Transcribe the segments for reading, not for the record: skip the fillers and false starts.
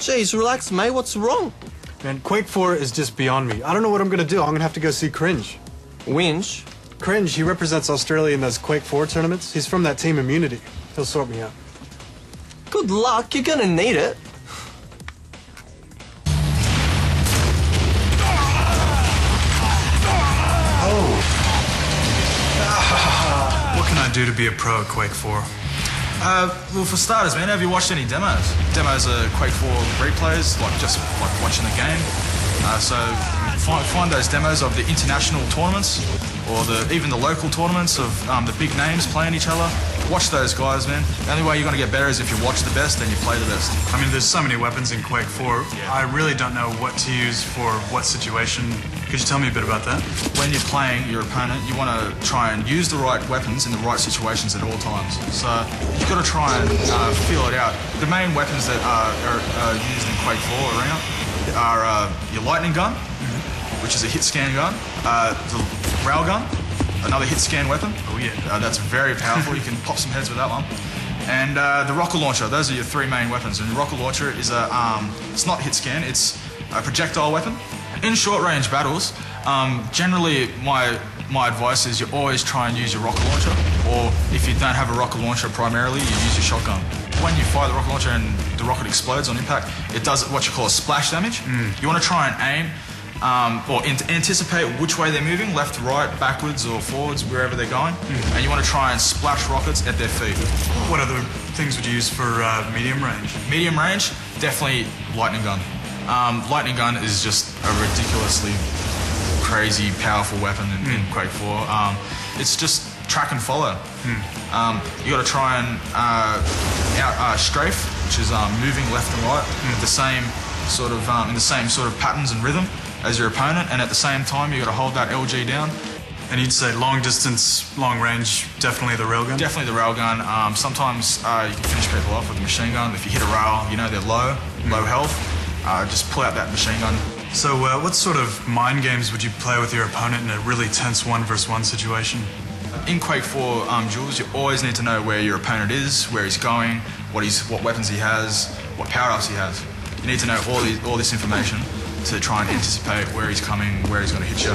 Jeez, relax, mate. What's wrong? Man, Quake 4 is just beyond me. I don't know what I'm gonna do. I'm gonna have to go see Cringe. Winch? Cringe, he represents Australia in those Quake 4 tournaments. He's from that team Immunity. He'll sort me out. Good luck. You're gonna need it. What can I do to be a pro at Quake 4? Well, for starters, man, have you watched any demos? Demos are Quake 4 replays, just watching the game. So find those demos of the international tournaments, or even the local tournaments of the big names playing each other. Watch those guys, man. The only way you're going to get better is if you watch the best and you play the best. I mean, there's so many weapons in Quake 4. Yeah. I really don't know what to use for what situation. Could you tell me a bit about that? When you're playing your opponent, you want to try and use the right weapons in the right situations at all times. So you've got to try and feel it out. The main weapons that are used in Quake 4 arena are your lightning gun, which is a hit scan gun, the railgun, another hit scan weapon. Oh yeah. That's very powerful. You can pop some heads with that one. And the rocket launcher. Those are your three main weapons. And the rocket launcher is it's not hit scan. It's a projectile weapon. In short range battles, generally my advice is you always try and use your rocket launcher. Or if you don't have a rocket launcher primarily, you use your shotgun. When you fire the rocket launcher and the rocket explodes on impact, it does what you call a splash damage. You want to try and aim or anticipate which way they're moving, left, right, backwards or forwards, wherever they're going. And you want to try and splash rockets at their feet. What other things would you use for medium range? Medium range, definitely lightning gun. Lightning gun is just a ridiculously crazy, powerful weapon in Quake 4. It's just track and follow. You got to try and strafe, which is moving left and right with the same sort of in the same sort of patterns and rhythm as your opponent, and at the same time you got to hold that LG down. And you'd say long distance, long range, definitely the railgun? Definitely the railgun. Sometimes you can finish people off with a machine gun. If you hit a rail, you know they're low health. Just pull out that machine gun. So what sort of mind games would you play with your opponent in a really tense 1-versus-1 situation? In Quake 4 duels, you always need to know where your opponent is, where he's going, what weapons he has, what power-ups he has. You need to know all this information to try and anticipate where he's coming, where he's going to hit you,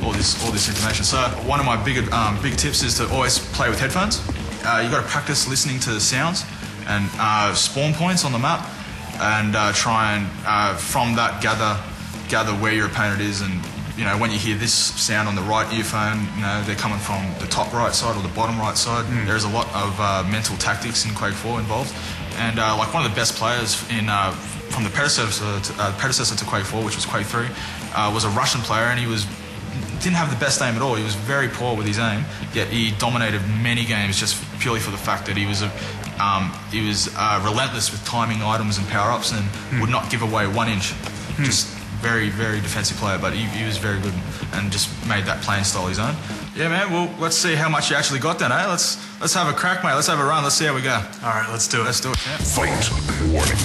all this information. So one of my big tips is to always play with headphones. You got to practice listening to the sounds and spawn points on the map, and try and from that gather where your opponent is. And you know, when you hear this sound on the right earphone, you know they're coming from the top right side or the bottom right side. There's a lot of mental tactics in Quake 4 involved. And like one of the best players from the predecessor to Quake 4, which was Quake 3, was a Russian player, and he didn't have the best aim at all. He was very poor with his aim, yet he dominated many games just purely for the fact that he was relentless with timing items and power-ups and would not give away 1 inch. Just very, very defensive player, but he was very good and just made that playing style his own. Yeah, man, well, let's see how much you actually got then, eh? Let's have a crack, mate. Let's have a run. Let's see how we go. All right, let's do it. Let's do it, yeah. Fight. Warning.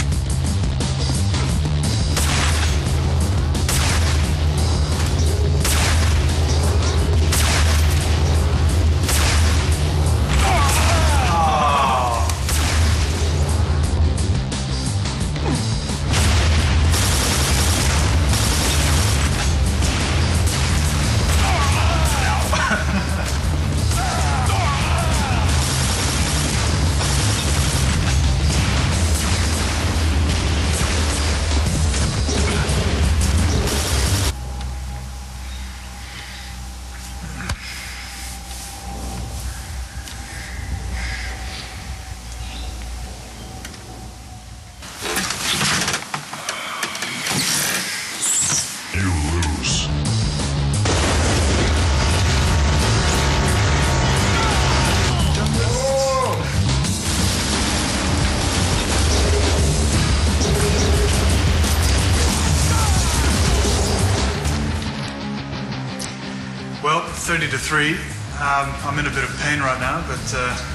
Well, 30-3. I'm in a bit of pain right now, but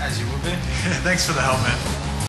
As you would be. thanks for the help, man.